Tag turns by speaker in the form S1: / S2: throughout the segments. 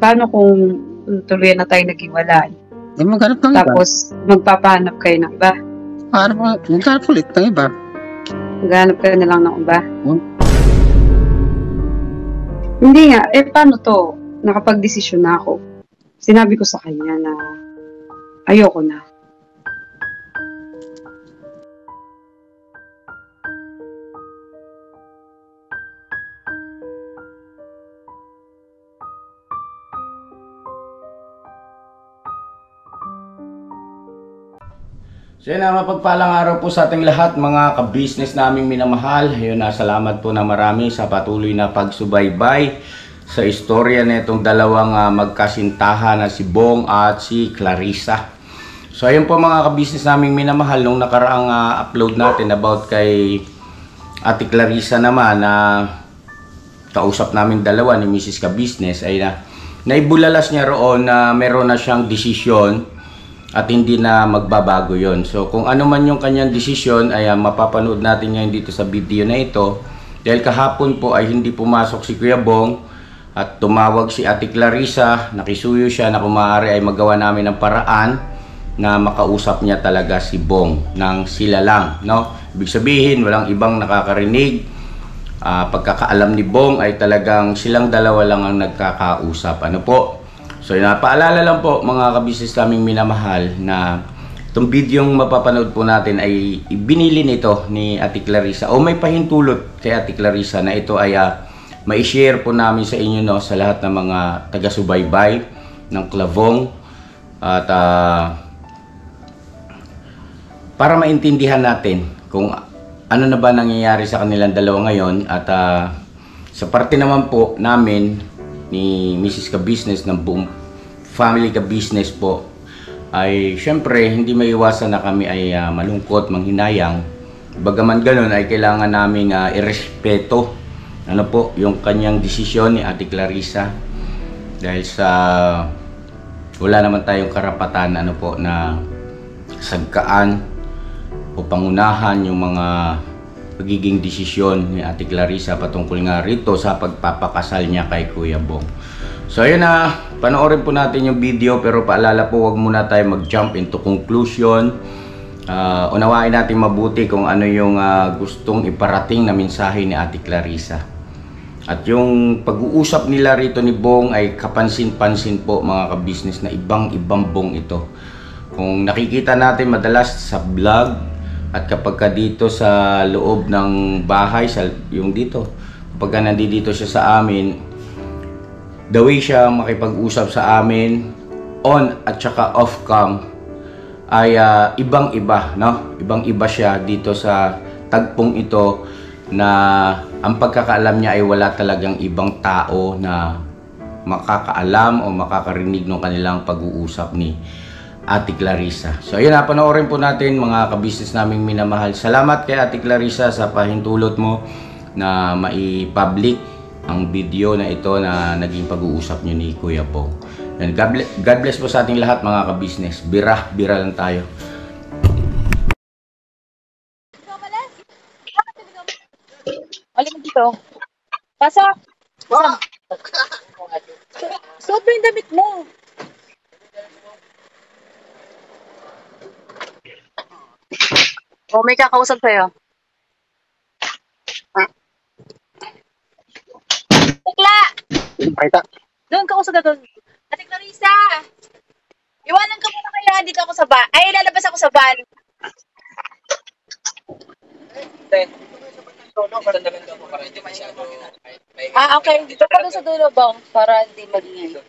S1: paano kung tuloy na tayo naghiwalay?
S2: Maghanap ng iba.
S1: Tapos, magpapahanap kayo ng iba.
S2: Maghanap ulit ng iba.
S1: Maghanap kayo na lang ng iba. Hindi nga, paano to? Nakapag-desisyon na ako. Sinabi ko sa kanya na ayoko na.
S3: So yun, mapagpalang araw po sa ating lahat, mga ka-business naming minamahal. Ayun, salamat po na marami sa patuloy na pagsubaybay sa istorya na itong dalawang magkasintahan na si Bong at si Clarissa. So ayun po mga ka-business naming minamahal, nung nakaraang upload natin about kay Ate Clarissa naman na kausap namin dalawa ni Mrs. Ka-business ay naibulalas niya roon na meron na siyang desisyon at hindi na magbabago yon. So kung ano man yung kanyang desisyon ay mapapanood natin ngayon dito sa video na ito. Dahil kahapon po ay hindi pumasok si Kuya Bong at tumawag si Ate Clarissa, nakisuyo siya na kung maaari ay magawa namin ng paraan na makausap niya talaga si Bong nang sila lang, no? Ibig sabihin walang ibang nakakarinig. Pagkakaalam ni Bong ay talagang silang dalawa lang ang nagkakausap. Ano po? So, paalala lang po mga ka-business naming minamahal na itong video yung mapapanood po natin ay binili nito ni Ate Clarissa o may pahintulot kay Ate Clarissa na ito ay ma-share po namin sa inyo, no, sa lahat ng mga taga-subaybay ng Clavong at para maintindihan natin kung ano na ba nangyayari sa kanilang dalawa ngayon at sa parte naman po namin ni Mrs. Ka-business ng buong family Ka-business po ay syempre hindi maiwasan na kami ay malungkot, manghinayang. Bagaman ganun ay kailangan naming irespeto ano po yung kanyang desisyon ni Ate Clarissa dahil sa wala naman tayong karapatan ano po na sagkaan o pangunahan yung mga pagiging desisyon ni Ate Clarissa patungkol nga rito sa pagpapakasal niya kay Kuya Bong. So ayun panoorin po natin yung video pero paalala po wag muna tayo mag-jump into conclusion. Unawain natin mabuti kung ano yung gustong iparating na mensahe ni Ate Clarissa. At yung pag-uusap nila rito ni Bong ay kapansin-pansin po mga ka-business na ibang-ibang Bong ito. Kung nakikita natin madalas sa vlog at kapag ka dito sa loob ng bahay, yung dito, kapag ka nandito siya sa amin, the way siya makipag-usap sa amin, on at saka off cam, ay ibang-iba, no? Ibang-iba siya dito sa tagpong ito na ang pagkakaalam niya ay wala talagang ibang tao na makakaalam o makakarinig ng kanilang pag-uusap ni Ate Clarissa. So ayun, panoorin po natin mga ka-business naming minamahal. Salamat kay Ate Clarissa sa pahintulot mo na mai-public ang video na ito na naging pag-uusap nyo ni Kuya Bong. And God bless po sa ating lahat mga ka-business. Bira lang tayo.
S4: Alin dito? Pasok! Suot mo yung damit mo. O, may kakausap sa'yo. Tekla!
S2: Pakita.
S4: Doon ka usap na doon. Ate Clarissa! Iwanan ka muna kaya dito ako sa van. Ay, lalabas ako sa van. Okay. Dito ka doon sa dulo, Bong, para hindi magingay.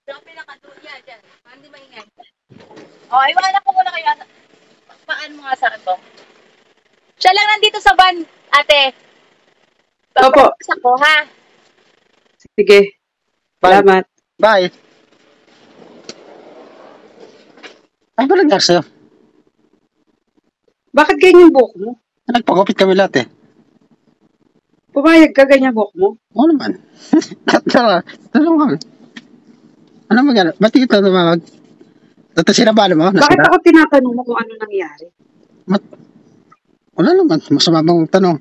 S4: Doon pinakaduya dyan. Para hindi maingay. O, iwanan ko muna kayo. Paan mo nga sa akin, Bong. Siya lang nandito sa van, ate.
S1: Opo.
S4: Ako, ha?
S1: Sige. Salamat.
S2: Bye. Ano ba nangyari sa'yo?
S1: Bakit ganyan buhok mo?
S2: Nagpagupit kami lahat eh.
S1: Pumayag ka ganyan buhok mo?
S2: Oo naman. Tulungan. Ano magana? Ba't ito tumawag? Ito sinabalo mo?
S1: Bakit ako tinatanong mo kung ano nangyari?
S2: Wala naman. Masama bang tanong?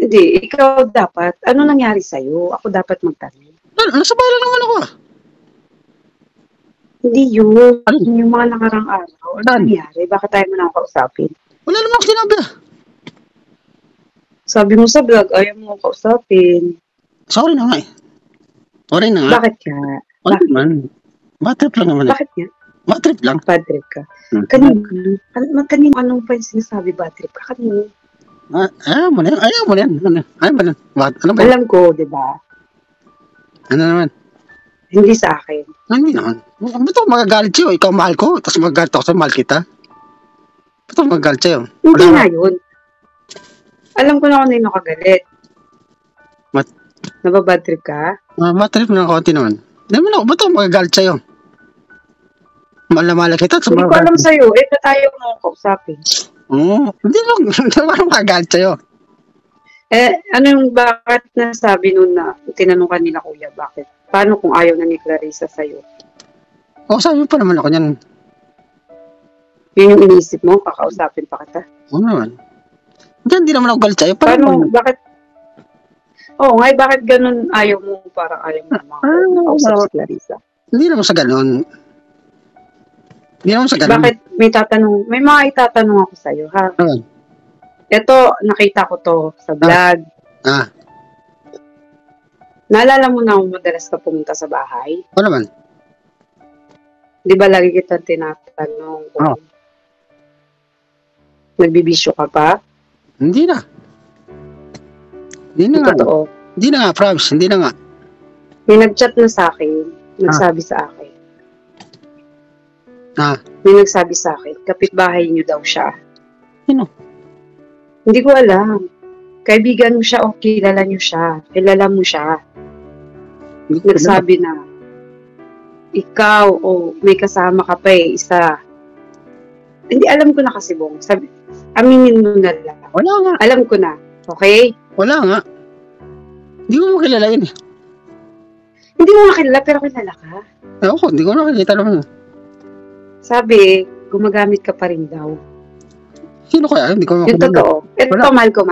S1: Hindi, ikaw dapat. Ano nangyari sa'yo? Ako dapat magtanong.
S2: Nasa bahay lang naman ako ah.
S1: Hindi yun.
S2: Ano?
S1: Yung mga nakarang araw. Ano
S2: Saan?
S1: nangyari? Bakit tayo mo na kausapin?
S2: Wala naman ako sinabi ah.
S1: Sabi mo sa vlog, ayaw mo akong kausapin.
S2: Sorry na nga eh. Sorry na nga.
S1: Bakit ka?
S2: Wala naman. Bad trip lang naman eh.
S1: Bakit nga?
S2: Bad trip lang.
S1: Bad trip ka. Kanino anong pa yung sinasabi bad trip ka? Kanino?
S2: Ayaw mo na yan. Ayaw mo na yan. Ano ba yan? Ano ba yan?
S1: Alam ko, di ba?
S2: Ano naman?
S1: Hindi sa akin.
S2: Hindi naman. Ba't ako magagalit sa'yo? Ikaw mahal ko. Tapos magagalit ako sa'yo. Mahal kita. Ba't ako magagalit sa'yo?
S1: Hindi
S2: Wala
S1: nga yun. Alam ko na kung nino kagalit.
S2: Mat-
S1: Nababad trip ka?
S2: Bad trip na konti naman. Hindi mo na. Ba't ako magagalit sa'yo? Mahal na mahal kita.
S1: Hindi ko alam sa'yo. Na tayo mo kausapin.
S2: Oo. Hindi naman magagalit sa'yo.
S1: Ano yung bakit nasabi nun na tinanong ka nila kuya, bakit? Paano kung ayaw na ni Clarissa sa'yo?
S2: Oo, sabi pa naman ako niyan.
S1: Yun yung iniisip mo, kakausapin pa kita.
S2: Oo naman. Hindi naman ako galit sa'yo.
S1: Paano, bakit? Oo, bakit ganun ayaw mo, parang ayaw mo makausap si Clarissa?
S2: Hindi naman sa ganun. Hindi naman sa ganun.
S1: Bakit may mga itatanong ako sa'yo, ha? Ito, nakita ko to sa vlog. Naalala mo na kung madalas ka pumunta sa bahay?
S2: Oo naman.
S1: Di ba lagi kita tinatanong kung nagbibisyo ka pa?
S2: Hindi na. Hindi na nga.
S1: Totoo.
S2: Hindi na nga, promise. Hindi na nga.
S1: May nag-chat na sa akin, nagsabi sa akin. May nagsabi sa akin, kapitbahay niyo daw siya.
S2: Sino?
S1: Hindi ko alam. Kaibigan mo siya o kilala niyo siya. Kilala mo siya. Nagsabi na, ikaw o may kasama ka pa isa. Hindi, alam ko na kasi Bong. Aminin mo na lang.
S2: Wala nga.
S1: Alam ko na. Okay?
S2: Wala nga. Hindi ko mo kilala yun eh.
S1: Hindi mo makilala pero kilala ka.
S2: Ako, hindi ko nakikita naman.
S1: Sabi, gumagamit ka pa rin daw.
S2: Sino kaya? Hindi ko
S1: makilala. Yung totoo. Ito, mahal ko.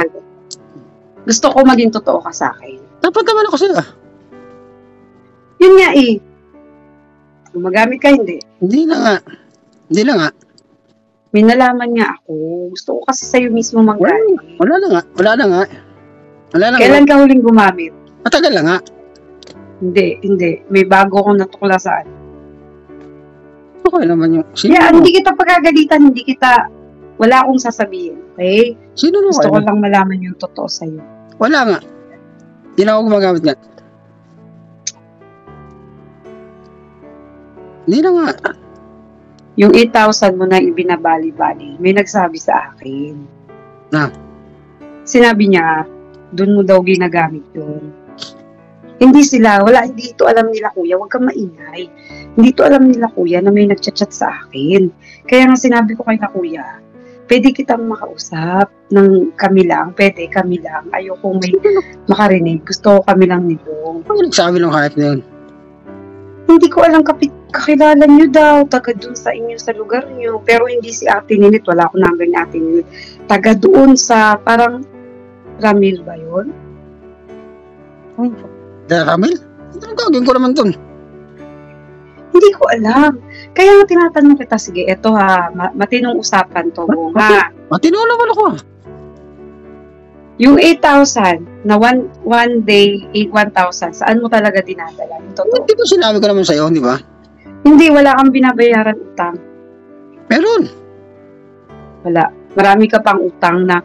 S1: Gusto ko maging totoo ka sa akin.
S2: Dapat naman ako sa'yo.
S1: Yun nga eh. Gumagamit ka, hindi.
S2: Hindi na nga.
S1: May nalaman nga ako. Gusto ko kasi sa'yo mismo manggaling.
S2: Wala na nga.
S1: Kailan ka huling gumamit?
S2: Matagal na nga.
S1: Hindi. May bago akong natuklasan.
S2: Okay naman yung...
S1: Hindi kita pagagalitan, wala akong sasabihin. Okay?
S2: Sino naman?
S1: Gusto ko lang malaman yung totoo sa'yo.
S2: Wala nga. Hindi na ako gumagamit nga. Hindi na nga.
S1: Yung 8,000 mo na ibinabali-bali, may nagsabi sa akin. Sinabi niya, dun mo daw ginagamit yun. Hindi ito alam nila kuya, huwag kang maingay. Hindi ito alam nila kuya na may nagchat-chat sa akin. Kaya nga sinabi ko kay na kuya, pwede kitang makausap ng kami lang, ayokong may makarinig, gusto ko kami lang nito.
S2: Ano nagsabi ng hype na yun?
S1: Hindi ko alam kakilala nyo daw, taga doon sa inyo sa lugar nyo, pero hindi si Ate Ninit, wala akong number ni Ate Ninit. Taga doon sa parang Ramil ba yun?
S2: Ramil? Anong gagawin ko naman dun?
S1: Hindi ko alam. Kaya nga tinatanong kita, sige, eto ha, matinong usapan to, ha?
S2: Matino naman ako ha.
S1: Yung 8,000 na one day, 1,000, saan mo talaga dinadala? Yung totoo.
S2: Hindi ba sinabi ko naman sa'yo, di ba?
S1: Hindi, wala kang binabayaran utang.
S2: Meron.
S1: Wala. Marami ka pang utang na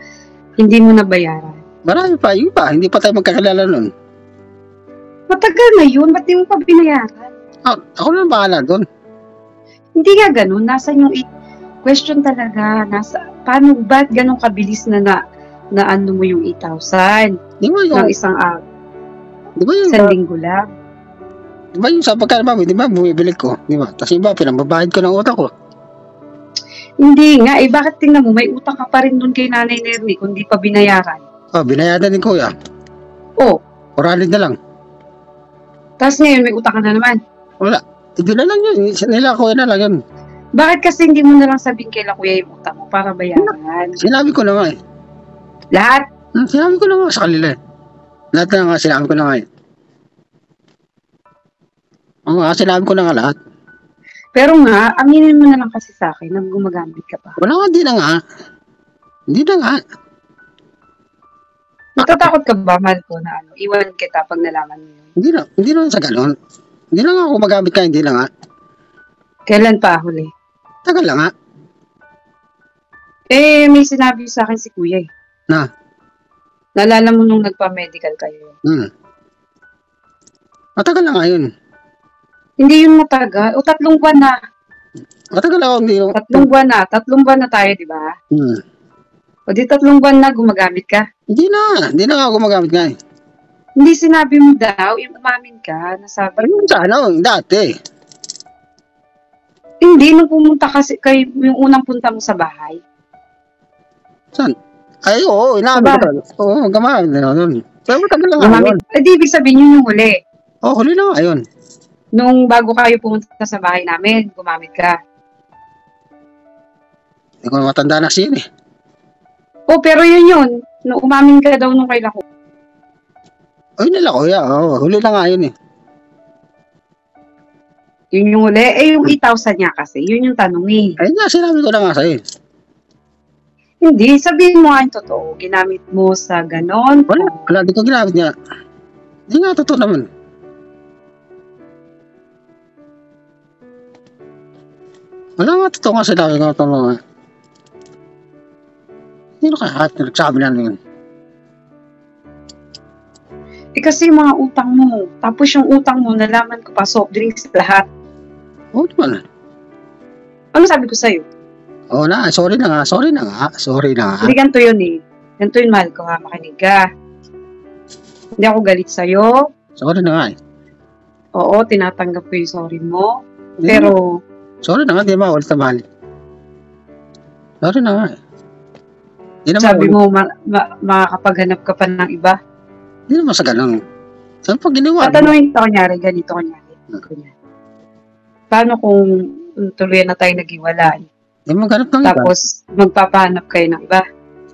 S1: hindi mo nabayaran.
S2: Marami pa, yun pa. Hindi pa tayo magkakilala nun.
S1: Matagal na yun, ba't di mo pa binayaran?
S2: Ako na bahala doon.
S1: Hindi nga ganun. Nasa yung question talaga. Paano, ba't ganun kabilis na ano mo yung 8,000?
S2: Di ba yung...
S1: Ng isang araw?
S2: Di ba yung...
S1: Isang linggo lang?
S2: Di ba yung sa pagkalma mo, di ba bumibili ko? Di ba? Tapos iba, pinambabayad ko ng utang ko.
S1: Hindi nga, bakit tingnan mo, may utang ka pa rin dun kay Nanay Nerny kung di pa binayaran?
S2: Binayaran din kuya.
S1: Oo.
S2: 400 na lang.
S1: Tapos ngayon, may utang ka na naman.
S2: Wala. Hindi na lang yun. Nila kuya na lang yun.
S1: Bakit kasi hindi mo na lang sabihin kay kuya yung utang mo para bayaran?
S2: Sinabi ko na nga eh.
S1: Lahat?
S2: Sinabi ko na nga sa kanila eh. Lahat na nga, sinabi ko na nga eh. Oo nga, sinabi ko na nga lahat.
S1: Pero nga, aminin mo na lang kasi sa akin na gumagamit ka pa.
S2: Wala nga, di na nga. Hindi na nga.
S1: Natatakot ka ba, mahal ko, na ano, iwan kita pag nalaman mo yun?
S2: Hindi na sa ganon. Hindi na nga ako magamit ka, hindi na nga.
S1: Kailan pa huli?
S2: Tagal lang nga.
S1: Eh, may sinabi sa akin si kuya eh.
S2: Na?
S1: Naalala mo nung nagpa-medical kayo?
S2: Matagal lang nga yun.
S1: Hindi yun matagal. O 3 buwan na.
S2: Matagal ako, hindi yun.
S1: 3 buwan na. 3 buwan na tayo, di ba? O di 3 buwan na gumagamit ka.
S2: Hindi na nga ako gumagamit nga eh.
S1: Hindi sinabi mo daw, yung umamin ka, nasabi
S2: Ano
S1: mo.
S2: sa ano, dati.
S1: Hindi, nung pumunta kasi kayo, yung unang punta mo sa bahay.
S2: Saan? Ay, oo, inamin ko talaga. Oo, gamamit na nun. Pero matagal lang nga
S1: Gumamit.
S2: yun.
S1: Eh, di ibig sabihin yun yung huli.
S2: Oo, huli na nga yun.
S1: Nung bago kayo pumunta sa bahay namin, gumamit ka.
S2: Hindi ko na matanda na siya eh.
S1: Oh, pero yun. Nung umamin ka daw nung kay Lako.
S2: Ay, nila kuya. Oo, huli na nga yun eh.
S1: Yun yung huli. Eh, yung 8,000 niya kasi. Yun yung tanong eh.
S2: Ay, nga, sinabi ko na nga sa'yo.
S1: Hindi, sabihin mo nga yung totoo. Ginamit mo sa ganon.
S2: Wala, di ko ginamit niya. Hindi nga, totoo naman. Wala nga, totoo nga sinabi ko ito mga. Sino kaya nagsabi na yun?
S1: Eh kasi yung mga utang mo. Tapos yung utang mo, nalaman ko pa, soft drinks lahat.
S2: Oo naman.
S1: Ano sabi ko sa'yo?
S2: Oo na, sorry na nga.
S1: Hindi ganito yun eh. Ganito yun, mahal ko ha. Makinig ka. Hindi ako galit sa'yo.
S2: Sorry na nga eh.
S1: Oo, tinatanggap ko yung sorry mo. Pero,
S2: Sorry na nga, di ba? Ulit na mahal. Sorry na nga eh. Di naman
S1: sabi
S2: ulit.
S1: mo, makakapaghanap ka pa ng iba.
S2: Di naman sa ganun. Saan pag ginawa?
S1: Tatanungin kita kunyari, ganito kunyari. Paano kung tuloy na tayo nag-iwalay?
S2: Di maghanap ng iba.
S1: Tapos, magpapahanap kayo ng iba.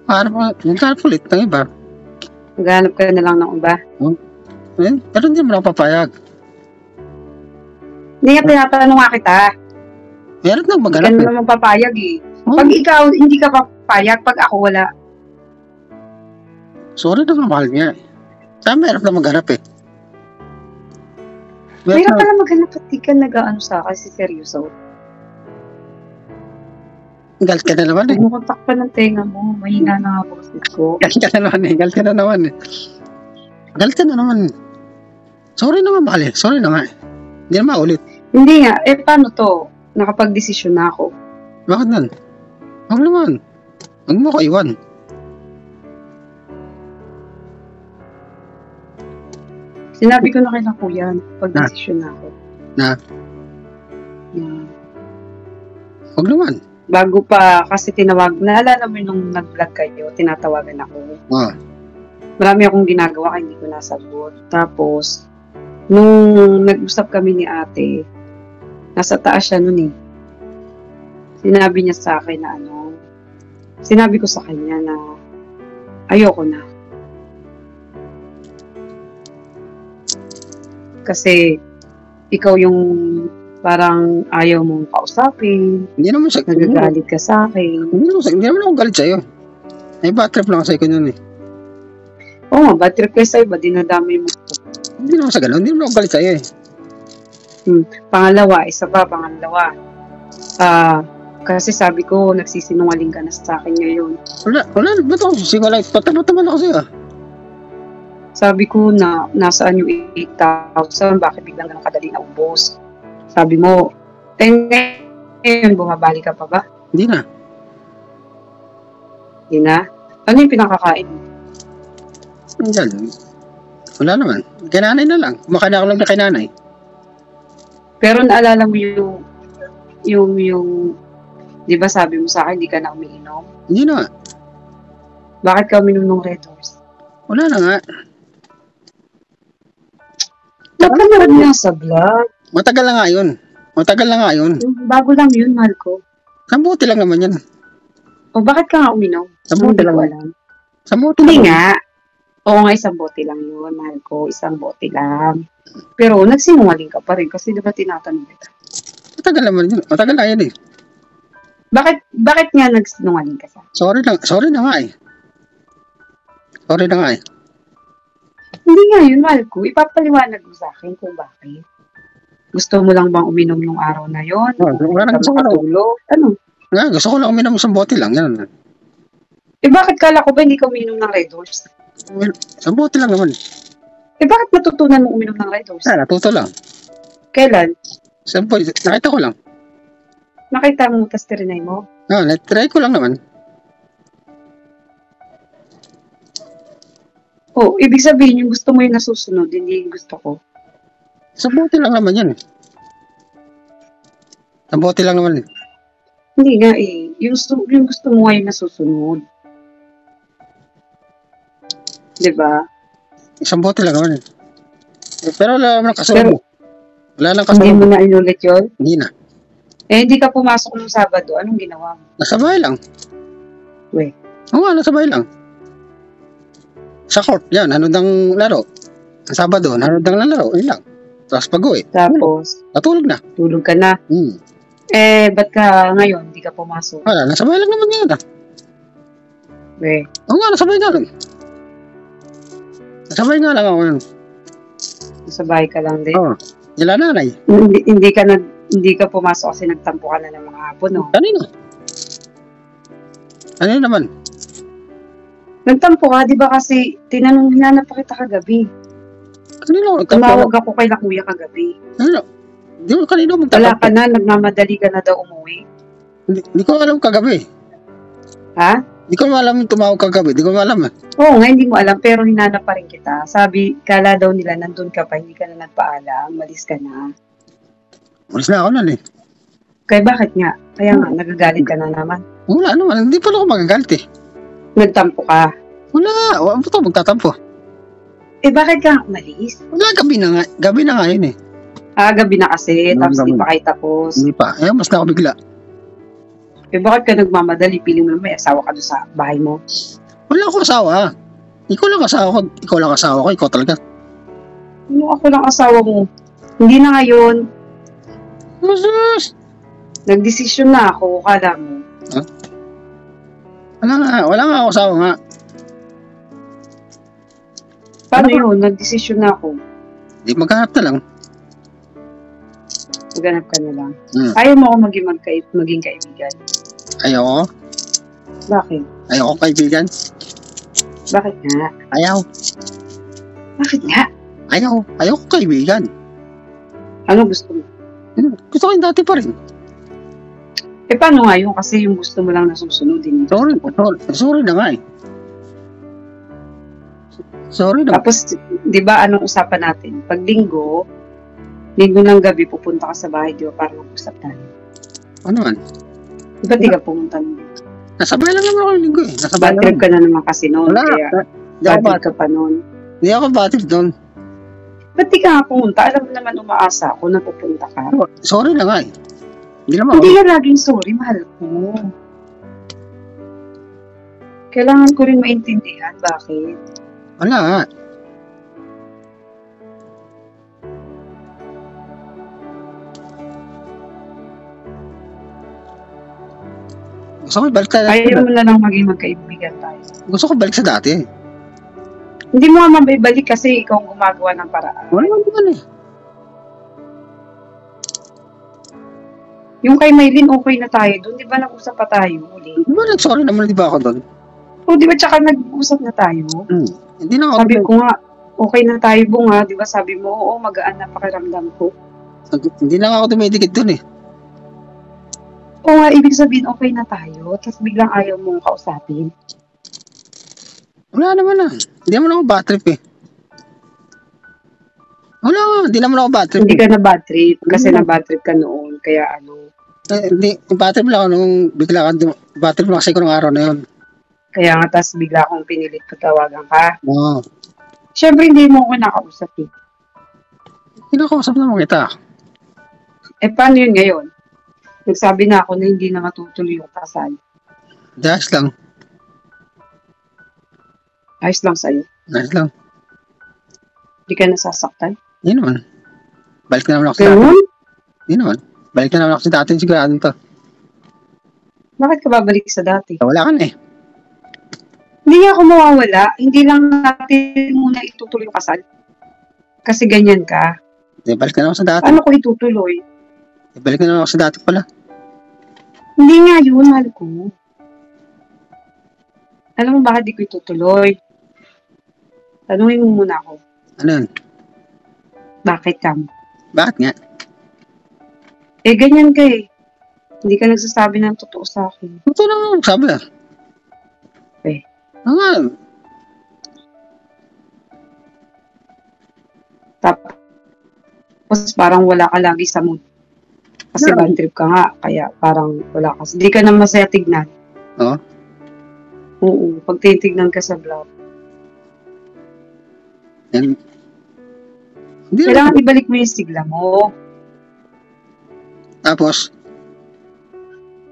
S2: Maghanap ulit ng iba.
S1: Maghanap kayo na lang ng iba.
S2: Eh, pero hindi mo na papayag.
S1: Hindi nga tinatanong nga kita.
S2: Meron nang
S1: Hindi
S2: maghanap
S1: ka
S2: eh.
S1: naman papayag eh.
S2: Oh,
S1: Pag ikaw, hindi ka papayag. Pag ako, wala.
S2: sorry na nga, mahal niya eh. Saan meron na maghanap eh.
S1: Mayroon pala maghanap at di ka nag-ano sa akin, si seryoso.
S2: Galit ka na naman eh.
S1: Kumukontak pa ng tenga mo. Mahina na nga boses ko.
S2: Galit ka na naman eh. Galit ka na naman. Sorry na nga, mahal eh. Sorry na nga eh. Hindi na maulit.
S1: Hindi nga. Eh, paano to? Nakapag-desisyon na ako.
S2: Bakit nan? Huwag naman. Huwag mo ko iwan.
S1: Sinabi ko na kay kuya, pag-desisyon na ako.
S2: Na?
S1: Na,
S2: Huwag naman.
S1: bago pa, kasi naalala mo nung nag-vlog kayo, tinatawagan ako.
S2: Oo.
S1: Marami akong ginagawa kaya hindi ko nasagot. Tapos, nung nag-usap kami ni ate, nasa taas siya nun eh. Sinabi niya sa akin na sinabi ko sa kanya na ayoko na. Kasi, ikaw yung parang ayaw mong kausapin,
S2: Hindi naman sa...
S1: nagagalit ka sa akin.
S2: Hindi naman ako galit sa'yo. Ay, bad trip lang sa'yo ko nun eh.
S1: Oo nga, bad trip kayo sa'yo, ba dinadamay mo?
S2: Hindi naman sa ganun. Hindi naman ako galit sa'yo eh.
S1: Pangalawa, kasi sabi ko, nagsisinungaling ka na sa akin ngayon.
S2: Wala. Ba't ako singalay? Patamat naman ako sa'yo.
S1: Sabi ko na, nasaan yung 8,000, bakit biglang ganun kadali na ubos? Sabi mo, ngayon, bumabalik ka pa ba?
S2: Hindi na.
S1: Hindi na? Ano yung pinakakain mo?
S2: Diyan. Wala naman. Kinanay na lang. Kumakain ako lang na kinanay.
S1: Pero naalala mo yung, di ba sabi mo sa akin, di ka na umiinom?
S2: Hindi na nga.
S1: Bakit ka uminom ng Red Horse?
S2: Wala na nga.
S1: Napanood niya sa vlog.
S2: Matagal na nga yun.
S1: Bago lang yun, mahal ko.
S2: Kambuti lang naman yan.
S1: O bakit ka nga uminom?
S2: Mabuti
S1: Hindi
S2: lang.
S1: ko alam.
S2: Sa moto
S1: Hindi
S2: lang.
S1: nga. Oo nga, isang bote lang yun, mahal ko. Isang bote lang. Pero nagsinungaling ka pa rin kasi di ba tinatanong kita?
S2: Matagal naman yun. Matagal na yan eh.
S1: Bakit nga nagsinungaling ka sa akin?
S2: Sorry na nga eh. Sorry na nga eh.
S1: Hindi nga yun, mahal ko. Ipapaliwanag mo sa akin kung bakit. Gusto mo lang bang uminom nung araw na yon?
S2: Wala
S1: Ka
S2: gusto ko lang.
S1: makatulog? Ano?
S2: Nga, gusto ko lang uminom isang bote lang. Yan.
S1: Bakit kala ko ba hindi ka uminom ng Red Horse?
S2: Isang bote lang naman.
S1: Bakit natutunan mo uminom ng Red Horse?
S2: Natuto lang.
S1: Kailan?
S2: Isang bote. Nakita ko lang.
S1: Nakita mo, tas tirinay mo?
S2: Try ko lang naman.
S1: Ibig sabihin yung gusto mo yung nasusunod, hindi yung gusto ko.
S2: Isang bote lang naman yan eh. Isang bote lang naman eh.
S1: Hindi nga eh. Yung gusto mo nga yung nasusunod. Diba?
S2: Isang bote lang naman eh. Pero wala naman
S1: Pero
S2: kasunod. Wala nang
S1: hindi
S2: kasunod.
S1: mo na inulit yun?
S2: Hindi na.
S1: Hindi ka pumasok nung Sabado. Anong ginawa mo?
S2: Nasa bahay lang.
S1: We.
S2: Oo nga, nasa bahay lang. Sa court, yan. Ano ng laro? Ang Sabado, ano ng laro? Yun lang. Tapos pag-uwi.
S1: Tapos,
S2: Natulog na.
S1: tulog ka na. Ba't ka ngayon hindi ka pumasok?
S2: Wala, nasa bahay lang naman yan.
S1: We.
S2: Oo nga, nasa bahay nga lang. Nasa bahay nga lang ako yun.
S1: Sa bahay ka lang din.
S2: Oo. Nila nanay.
S1: Hindi ka pumasok kasi nagtampo ka na ng mga hapon, no?
S2: Kanino? Ano yun naman?
S1: Nagtampo ka, di ba kasi hinanap pa kita kagabi.
S2: Kanino?
S1: Tumawag ako kay na kuya kagabi.
S2: Kanino
S1: Wala ka
S2: magtatampo?
S1: na, nagmamadali ka na daw umuwi.
S2: Hindi ko alam kagabi.
S1: Ha?
S2: Hindi ko alam yung tumawag kagabi. Hindi ko alam eh.
S1: Oo nga, hindi mo alam, pero hinanap pa rin kita. Sabi, kala daw nila nandun ka pa, hindi ka na nagpaalam, malis ka na.
S2: Ulis na ako nun eh.
S1: Kaya bakit nga? Kaya nga, nagagalit ka na naman.
S2: Wala naman. Hindi pa ako magagalit eh.
S1: Nagtampo ka.
S2: Wala. Wala pa ito magtatampo.
S1: Bakit ka umalis?
S2: Wala, gabi na nga. Gabi na nga yun eh.
S1: Gabi na kasi, tapos
S2: Gabi.
S1: di pa kayo tapos.
S2: Hindi pa. Mas na ako bigla.
S1: Bakit ka nagmamadali? Piling mo may asawa ka doon sa bahay mo?
S2: Wala akong asawa. Ikaw lang asawa ko. Ikaw lang asawa ko. Ikaw talaga.
S1: Ano ako lang asawa mo? Hindi na ngayon.
S2: Masus!
S1: Nagdesisyon na ako, kala mo.
S2: Wala nga ako asawa nga.
S1: Paano yun? Nagdesisyon na ako.
S2: Hindi maghanap na lang.
S1: Maghanap ka na lang.
S2: Ayaw
S1: mo ako maging kaibigan.
S2: Ayoko.
S1: Bakit?
S2: Ayoko kaibigan.
S1: Bakit nga?
S2: Ayaw.
S1: Bakit nga?
S2: Ayoko kaibigan.
S1: Ano gusto mo?
S2: Gusto ko yung dati pa rin.
S1: Paano nga yun? Kasi yung gusto mo lang nasusunodin.
S2: Sorry na nga eh. Sorry na.
S1: Tapos, di ba, anong usapan natin? Pag linggo ng gabi, pupunta ka sa bahay, di ba, para mag-usap tayo.
S2: Ano man?
S1: Di ba di ka pumunta nun?
S2: Nasa bahay lang naman ako yung linggo eh. Nasa bahay
S1: Bad trip
S2: lang.
S1: ka na naman kasi noon.
S2: Wala.
S1: Kaya,
S2: Hindi ako
S1: bad trip ka pa noon.
S2: Hindi ako bad trip doon.
S1: Ba't di ka nga pumunta? Alam mo naman umaasa ako na pupunta ka.
S2: Sorry na nga eh. Hindi naman
S1: Hindi
S2: ako.
S1: ka laging sorry, mahal ko. Kailangan ko rin maintindihan bakit.
S2: Wala nga. Gusto ko balik sa dati.
S1: Ayaw mo na lang maging magkaibigan tayo.
S2: Gusto ko balik sa dati.
S1: Hindi mo nga mabibalik kasi ikaw ang gumagawa ng paraan.
S2: Wala naman eh.
S1: Yung kay Maylin, okay na tayo doon. Di ba nag-usap pa tayo uli?
S2: Di ba nag-sorry naman di ba ako doon?
S1: O di ba tsaka nag-usap na tayo?
S2: Hindi na ako.
S1: Sabi ko nga, okay na tayo bunga. Di ba sabi mo, oo, magaan na pakiramdam ko.
S2: Hindi na ako dumidikit doon eh.
S1: Oo nga, ibig sabihin, okay na tayo. Tapos biglang ayaw mong kausapin.
S2: Wala naman ah. Hindi naman ako bad trip eh. Wala nga. Hindi naman ako bad trip.
S1: Hindi ka na bad trip kasi na bad trip ka noon. Kaya ano,
S2: Hindi. Bad trip lang ako nung bigla ka. Bad trip lang kasi ko nung araw na yun.
S1: kaya nga tas bigla akong pinilit patawagan ka.
S2: Oo.
S1: Siyempre, hindi mo ako nakausap eh.
S2: Kinakausap naman kita.
S1: Paano yun ngayon? Nagsabi na ako na hindi na matutuloy yung kasal.
S2: Just lang.
S1: Ayos lang sa'yo.
S2: Nice lang.
S1: Hindi ka nasasaktan.
S2: Hindi naman. Balik na naman ako sa dati.
S1: Ganun?
S2: Hindi naman. Balik na naman ako sa dati. Sigurado to.
S1: Bakit ka babalik sa dati?
S2: Wala ka na eh.
S1: Hindi nga ako mawawala. Hindi lang natin muna itutuloy yung kasal. Kasi ganyan ka.
S2: Hindi, balik na naman sa dati.
S1: Paano ko itutuloy?
S2: Balik na naman ako sa dati pala.
S1: Hindi nga yun, mahal ko. Alam mo bakit di ko itutuloy? Tanungin mo muna ako.
S2: Ano yun?
S1: Bakit ka?
S2: Bakit nga?
S1: Ganyan ka eh. Hindi ka nagsasabi ng totoo sa akin.
S2: Ito na nga, sabi ah. Ano nga?
S1: Tapos parang wala ka lagi sa mood. Kasi
S2: Yeah.
S1: bad trip ka nga, kaya parang wala ka. Hindi ka na masaya tignan.
S2: Oo.
S1: Oo, pag titignan ka sa vlog.
S2: Yan. Hindi naman.
S1: Kailangan ibalik mo yung sigla mo.
S2: Tapos,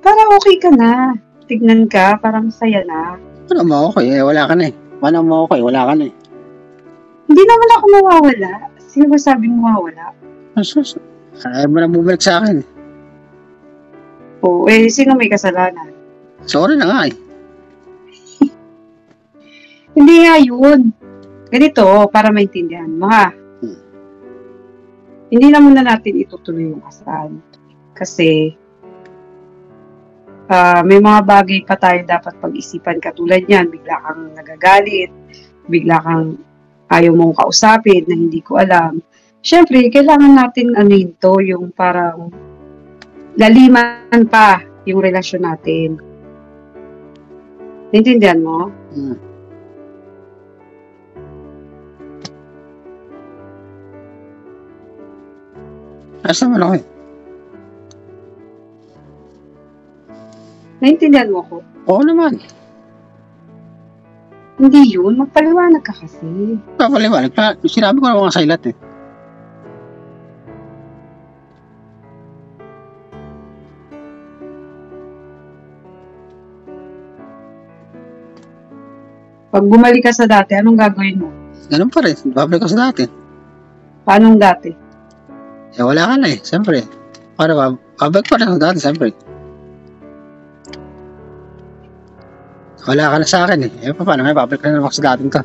S1: Para okay ka na. Tignan ka, parang masaya na.
S2: ano mo okay eh, wala ka na eh. Paano mo okay, wala ka na eh.
S1: Hindi naman ako mawawala. Sino ba sabi mo mawawala?
S2: Asus, ayaw mo na bumalik sa akin.
S1: Oo, sino may kasalanan?
S2: Sorry na nga eh.
S1: Hindi nga yun. Ganito, para maintindihan mo ha. Hindi na muna natin itutuloy yung kasal. Kasi, may mga bagay pa tayo dapat pag-isipan. Katulad yan, bigla kang nagagalit, bigla kang ayaw mong kausapin na hindi ko alam. Siyempre, kailangan natin yung parang laliman pa yung relasyon natin. Naintindihan mo?
S2: Asa mo na ako eh.
S1: Naintindihan mo ko?
S2: Oo naman.
S1: Hindi yun, magpaliwanag ka kasi.
S2: Kapaliwanag. Sinabi ko na mga sailat eh.
S1: Pag bumalik ka sa dati, anong gagawin mo?
S2: Ganun pa rin. Babalik ko sa dati.
S1: Paanong dati?
S2: Wala ka na eh. Siyempre. Para babalik pa rin sa dati. Siyempre. Wala ka na sa akin eh. Paano nga? Babalik na naman ako sa dating ka.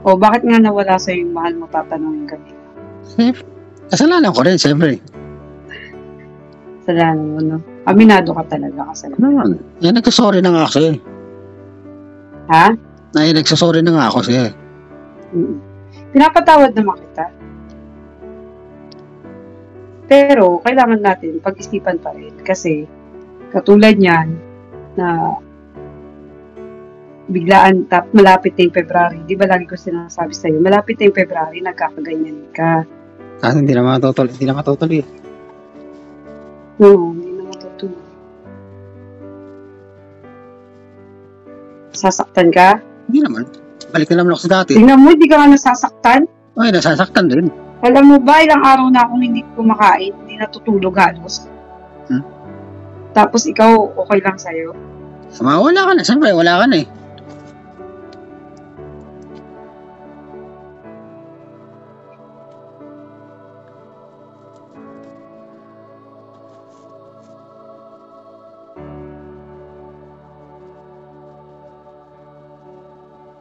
S1: O bakit nga nawala sa'yo yung mahal mo, tatanungin kami?
S2: Kasalanan ko rin. Siyempre.
S1: Kasalanan mo, no? Aminado ka talaga kasalanan.
S2: Ano naman? Nagsasorry na nga ako eh.
S1: Ha?
S2: Nagsasorry na nga ako siya.
S1: Pinapatawad naman kita. Pero, kailangan natin pag-isipan pa rin. Kasi, katulad niyan, na biglaan, malapit na yung February. Di ba lagi ko sinasabi sa'yo, malapit na yung February, nagkakaganyan ka.
S2: Kasi hindi na matutuloy. Hindi na matutuloy.
S1: No, hindi na matutuloy. Sasaktan ka?
S2: Hindi naman. Balik na naman ako sa dati.
S1: Tingnan mo, hindi ka nga nasasaktan.
S2: Ay, nasasaktan din.
S1: Alam mo ba, ilang araw na akong hindi kumakain, hindi natutulog halos. Tapos ikaw, okay lang sa'yo?
S2: Wala ka na. Siyempre, wala ka na eh.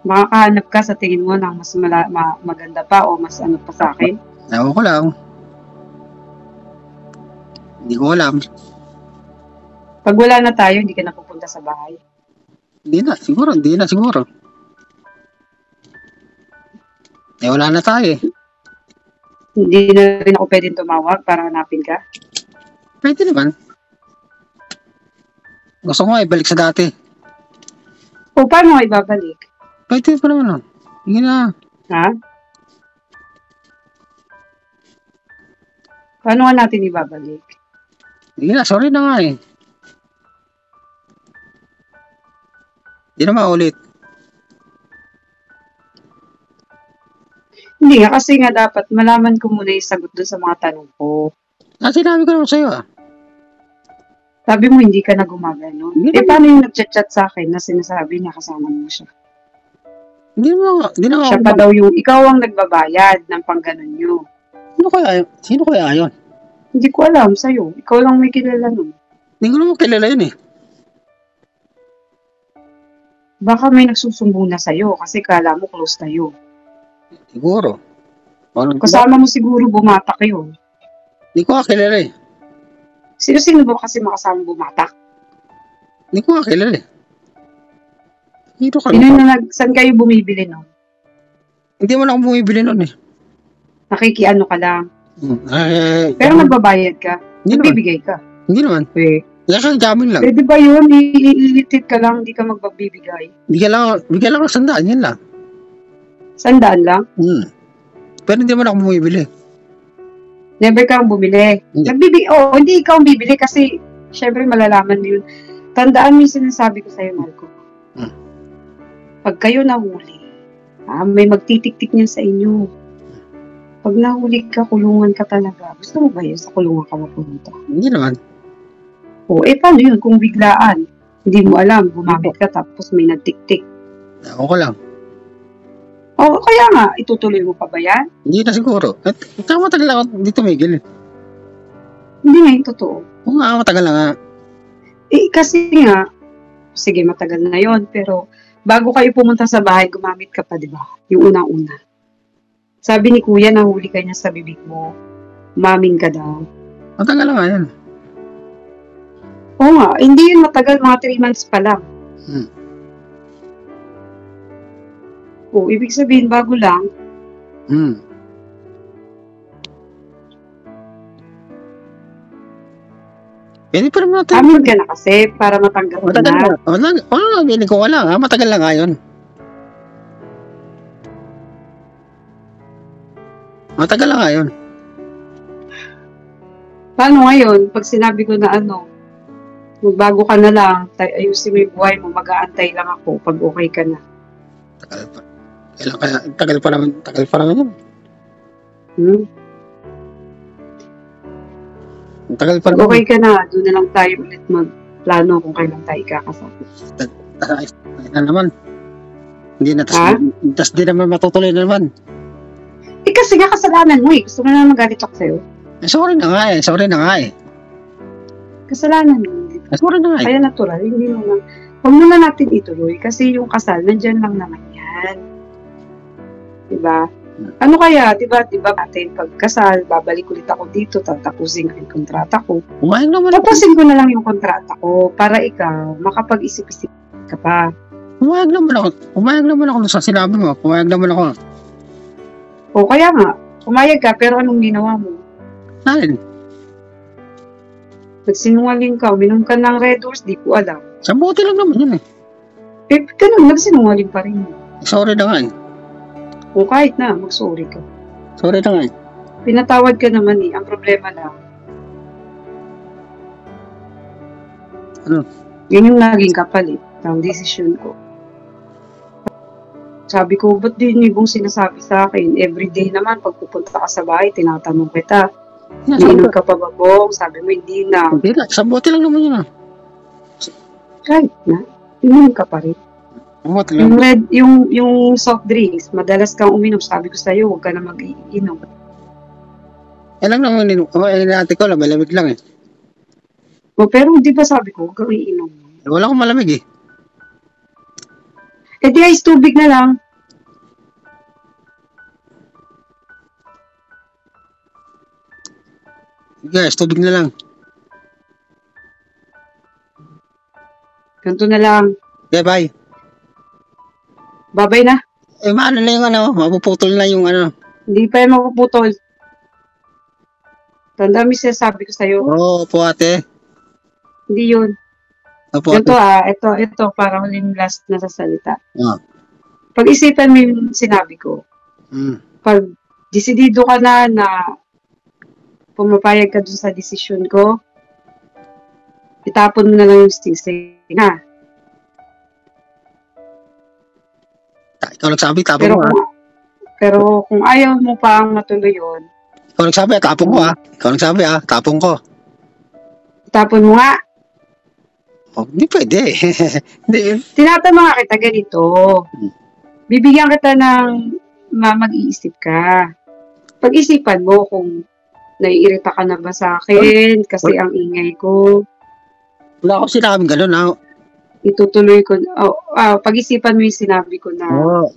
S1: Makakahanap ka sa tingin mo ng mas maganda pa o mas ano pa sa akin?
S2: Ewan ko lang. Hindi ko alam.
S1: Pag wala na tayo, hindi ka na pupunta sa bahay.
S2: Hindi na siguro. Wala na tayo eh.
S1: Hindi na rin ako pwedeng tumawag para hanapin ka.
S2: Pwede naman. Gusto ko nga ibalik sa dati.
S1: O paano nga ibabalik?
S2: Pwede pa naman. Hindi na.
S1: Ha? Paano nga natin ibabalik?
S2: Hindi na. Sorry na nga eh. Hindi na maulit.
S1: Hindi nga, kasi nga dapat malaman ko muna yung sagot doon sa mga tanong ko.
S2: Sinabi ko naman sa'yo ah.
S1: Sabi mo hindi ka na gumagano.
S2: Hindi naman.
S1: Paano yung nag-chat sa akin na sinasabi niya kasama mo siya?
S2: Hindi na
S1: Siya pa daw yung, ikaw ang nagbabayad ng pangganon nyo.
S2: Sino kaya yun?
S1: Hindi ko alam sa'yo. Ikaw lang may kilala nun.
S2: Hindi ko naman kilala yun eh.
S1: Baka may nagsusumbong na sa'yo kasi kala mo close tayo.
S2: Siguro.
S1: Kasama mo siguro bumatak yun.
S2: Hindi ko kilala eh.
S1: Sino-sino ba kasi makasama bumatak?
S2: Hindi ko kilala eh. Dito ka
S1: Sino na saan kayo bumibili nun?
S2: Hindi mo na ako bumibili nun eh.
S1: Nakikiano ka lang. Pero
S2: Pero
S1: nagbabayad ka.
S2: Hindi naman.
S1: Nagbibigay ka.
S2: Hindi naman. Kasi jamin lang.
S1: Pwede ba yun? Iilitit ka lang, hindi ka magbibigay.
S2: Bigyan lang ng sandaan, yan lang.
S1: Sandaan lang?
S2: Pero hindi mo na ako bumibili.
S1: Never kang bumili.
S2: Hindi.
S1: Hindi ikaw ang bibili kasi syempre malalaman mo yun. Tandaan mo yung sinasabi ko sa'yo, Marco. Pag kayo nahuli, may magtitik-tik niyan sa inyo. Pag nahuli ka, kulungan ka talaga. Gusto mo ba yun sa kulungan ka mapunta?
S2: Hindi naman.
S1: Paano yun kung biglaan? Hindi mo alam, gumamit ka tapos may nagtik-tik.
S2: Ako lang.
S1: Kaya nga, itutuloy mo pa ba yan?
S2: Hindi na siguro. At matagal ako dito Miguel.
S1: Hindi nga yung totoo.
S2: Oo nga, matagal na nga.
S1: Kasi nga, sige matagal na yon pero bago kayo pumunta sa bahay, gumamit ka pa, di ba? Yung unang-una. Sabi ni Kuya, nahuli ka niya sa bibig mo. Maming ka daw.
S2: Matagal na nga yan.
S1: Oo nga, hindi yun matagal, mga 3 months pa lang. Ibig sabihin, bago lang.
S2: Pwede pa naman natin.
S1: Amin ka na kasi, para matanggap mo
S2: Matagal
S1: na.
S2: na. Hindi ko wala. Matagal na nga yun. Matagal na nga yun.
S1: Paano ngayon, pag sinabi ko na magbago ka na lang, ayusin mo yung buhay mo, mag-aantay lang ako pag okay ka na.
S2: Tagal pa naman yun. Tagal pa
S1: Pag
S2: naman.
S1: okay ka na, doon na lang tayo ulit magplano kung kailan tayo kakasama.
S2: Na naman. Hindi na, tas di naman matutuloy na naman.
S1: Kasi nga kasalanan mo Gusto mo na magalit ako sa'yo.
S2: Sorry na nga eh.
S1: Kasalanan mo.
S2: Sorry na nga eh.
S1: Kaya natural, hindi mo lang. Huwag muna natin ituloy kasi yung kasal, nandyan lang naman yan. Diba? Ano kaya, diba natin pagkasal, babalik ulit ako dito, tatapusin ko yung kontrata ko.
S2: Umayag naman
S1: Tapusin ko na lang yung kontrata ko para ikaw makapag-isip-isip ka pa.
S2: Umayag naman ako sa sinabi mo. Umayag naman ako.
S1: Kaya nga, umayag ka, pero anong ginawa mo?
S2: Saan?
S1: Nagsinungaling ka, uminom ka ng Red Horse, di ko alam.
S2: Sa bote lang naman yun eh.
S1: Ganun, nagsinungaling pa rin.
S2: Sorry na nga eh.
S1: Kahit na, mag-sorry ka.
S2: Sorry na nga eh.
S1: Pinatawad ka naman ang problema lang.
S2: Ano?
S1: Yun yung naging kapalit ng desisyon ko. Sabi ko, ba't din yung sinasabi sa akin? Everyday naman, pag pupunta ka sa bahay, tinatanong kita. Iinom ka pa ba, Bong? Sabi mo, hindi na.
S2: Hindi na, sa bote lang naman yun ah.
S1: Kahit na, inom ka pa rin. Yung soft drinks, madalas kang uminom. Sabi ko sa'yo, huwag ka na mag-iinom.
S2: Lang naman inom. Ate ko, malamig lang eh.
S1: Pero di ba sabi ko, huwag kang iinom.
S2: Wala akong malamig eh.
S1: Di ice tubig na lang.
S2: Guys, tubig na lang.
S1: Ganito na lang.
S2: Okay, bye.
S1: Babay na.
S2: Maano na yung mapuputol na yung
S1: Hindi pa yan mapuputol. Tanda mo sinasabi ko sa'yo.
S2: po ate.
S1: Hindi yun.
S2: Opo
S1: Ganito
S2: ate.
S1: ito para huling last na sa salita.
S2: Pag-isipan
S1: mo yung sinabi ko. Pag desidido ka na pumapayag ka dun sa desisyon ko, itapon mo na lang yung sting-sting, ha?
S2: Ikaw nagsabi, tapon mo
S1: Pero kung ayaw mo pang matuloy yun,
S2: ikaw nagsabi, tapon ko Ikaw nagsabi, tapon ko.
S1: Itapon mo nga.
S2: Hindi pwede.
S1: Tinatanong nga kita ganito. bibigyan kita ng mag-iisip ka. Pag-isipan mo kung naiirita ka na ba sa akin kasi ang ingay ko.
S2: Wala ako sinabing gano'n, ha?
S1: Itutuloy ko. Pag-isipan mo yung sinabi ko na.
S2: Oo.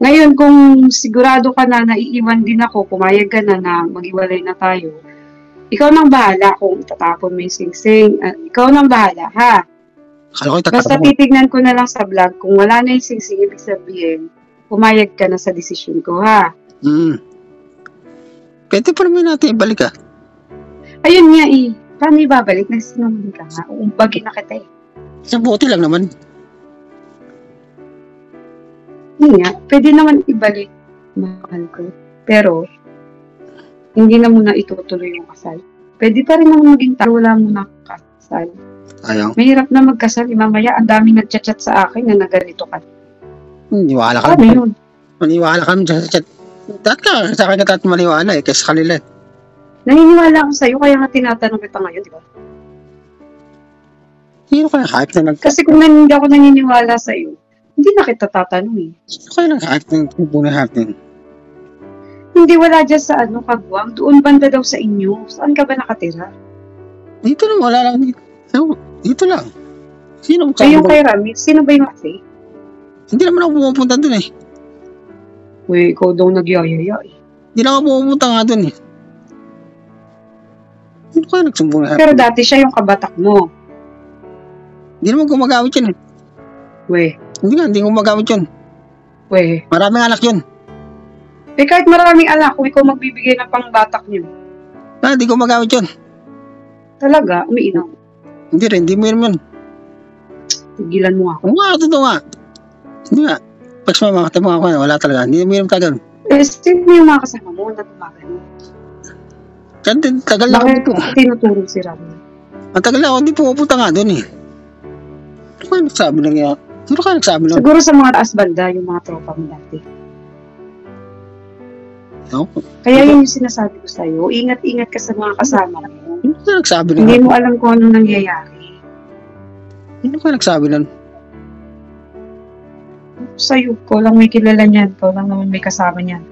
S1: Ngayon, kung sigurado ka na naiiwan din ako, pumayag ka na mag-iwalay na tayo, ikaw nang bahala kung itatapon mo yung singsing. Ikaw nang bahala, ha?
S2: Akala ko
S1: Basta
S2: itatapon mo.
S1: titignan ko na lang sa vlog, kung wala na yung singsing, ibig sabihin, pumayag ka na sa desisyon ko, ha?
S2: Pwede pa naman natin ibalik, ha?
S1: Ayun nga eh. Paano ibabalik? Nagsinungaling ka nga. Uumbagin na kita eh.
S2: Sa buti lang naman.
S1: Hindi nga. Pwede naman ibalik. Mahal ko. Pero, hindi na muna itutuloy yung kasal. Pwede pa rin naman maging tao. Wala muna kasal.
S2: Ayaw.
S1: Mahirap na magkasal. Mamaya, ang daming nagchat-chat sa akin na naganito ka.
S2: Maniwala ka.
S1: Ano yun?
S2: Maniwala kami sa chat. Dahil ka, sa akin ka maniwala eh, kaysa kanila.
S1: Naniniwala ako sa'yo, kaya nga tinatanong kita ngayon, di ba?
S2: Sino kaya hype na
S1: Kasi kung hindi ako naniniwala sa'yo, hindi na kita tatanong eh.
S2: Sino kaya nag-hype ng bunga natin?
S1: Hindi, wala dyan sa Kagwang. Doon banda daw sa inyo. Saan ka ba nakatira?
S2: Dito lang, wala lang dito. Dito lang. Sino mo
S1: Ayun kay Rami, sino ba yung kasi?
S2: Hindi naman ako pumupunta dun eh.
S1: Uy, ikaw daw nagyayaya eh.
S2: Hindi na ako pumupunta nga dun eh. Sino kaya nagsumbong na?
S1: Pero dati siya yung kabatak mo.
S2: Hindi naman gumagamit yun eh.
S1: Uy,
S2: Hindi gumagamit yun.
S1: uy.
S2: Maraming anak yun.
S1: Eh kahit maraming anak, kung ikaw magbibigay ng pangbatak niyo.
S2: Hindi gumagamit yun.
S1: Talaga, umiinom.
S2: Hindi rin, hindi mo yun.
S1: Tigilan mo ako.
S2: Oo nga, totoo nga. Hindi nga. Pag sumamakata mo ako, wala talaga. Hindi mo yun tagal.
S1: Eh, sino yung mga kasama mo na gumagano?
S2: Kasi tagal na ako
S1: Bakit
S2: dito.
S1: tinuturo si Rami?
S2: Ang tagal na ako, hindi pumupunta nga doon eh. Sino kaya nagsabi lang yan? Sino kaya nagsabi lang?
S1: Siguro sa mga taas banda, yung mga tropa mo dati.
S2: Ako.
S1: Kaya yun yung sinasabi ko sa'yo, ingat-ingat ka sa mga kasama mo.
S2: Sino kaya nagsabi lang?
S1: Hindi mo alam kung anong nangyayari.
S2: Sino kaya nagsabi lang?
S1: Sa'yo, ko lang may kilala niyan, ko lang naman may kasama niyan.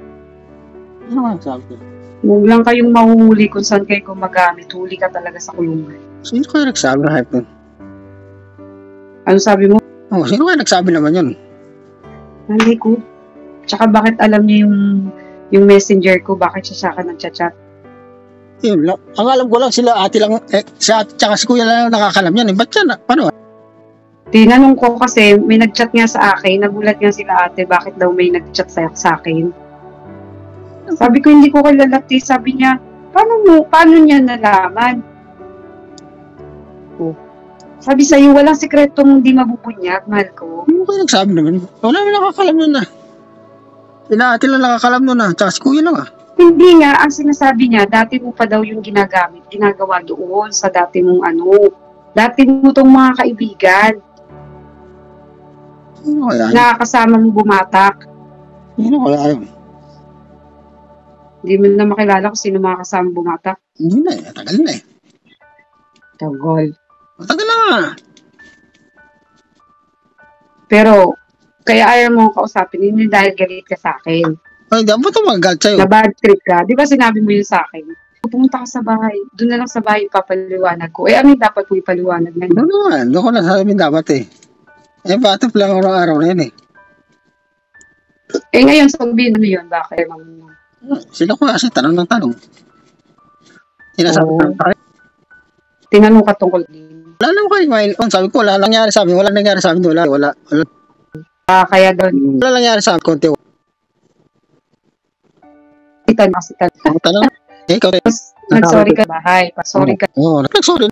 S2: Sino kaya nagsabi lang?
S1: Huwag lang kayong mahuhuli kung saan kayo gumagamit. Huli ka talaga sa kulungan.
S2: Sino kaya nagsabi ng hype nun?
S1: Ano sabi mo?
S2: Oh, sino kaya nagsabi naman yun?
S1: Hindi ko. Tsaka bakit alam niya yung messenger ko? Bakit siya ka nagchat-chat?
S2: Yun lang. Ang alam ko lang sila ate lang, siya tsaka si kuya lang nakakalam yan eh. Ba't yan? Paano?
S1: Tinanong ko kasi may nagchat nga sa akin. Nagulat nga sila ate. Bakit daw may nagchat sa akin? Sabi ko hindi ko kilala. Sabi niya, paano niya nalaman? Oh. Sabi sa'yo, walang sikretong hindi mabubunyag, mahal ko.
S2: Sino kaya nagsabi naman? Wala naman nakakalam nun ah. Sila ate lang nakakalam nun ah. Tsaka si kuya lang ah.
S1: Hindi nga, ang sinasabi niya, dati mo pa daw yung ginagawa doon sa dati mong dati mo tong mga kaibigan,
S2: Sino kaya yun?
S1: nakakasama mo bumatak.
S2: Sino kaya yun?
S1: Hindi mo na makilala kung sino mga kasama bumatak.
S2: Hindi na eh. Tagal na eh.
S1: Tagol.
S2: Tagal na nga.
S1: Pero, kaya ayaw mo akong kausapin, hindi dahil galit ka sa akin.
S2: Ay, di ba ito magagal sa'yo?
S1: Na bad trip ka. Di ba sinabi mo yun sa akin? Pumunta ka sa bahay. Doon na lang sa bahay papaliwanag ko. Eh, ano yung dapat mo ipaliwanag na
S2: Doon naman. Doon ko nasasabihin dapat eh. Eh, batip lang araw-araw na yun eh.
S1: Eh, ngayon, sabihin mo yun. Bakit?
S2: Sila ko kasi tanong ng tanong. Sinasabi
S1: Oo.
S2: ko lang tayo.
S1: Tinanong ka tungkol din.
S2: Wala naman kayo, Mail. Sabi ko, wala nangyari sa amin. Wala nangyari sa amin. Wala.
S1: Kaya doon,
S2: Wala nangyari sa amin. Konti.
S1: kasi
S2: Ang tanong. Eh, ikaw rin.
S1: nag-sorry ka sa bahay. Sorry ka.
S2: Oo, nag-sorry.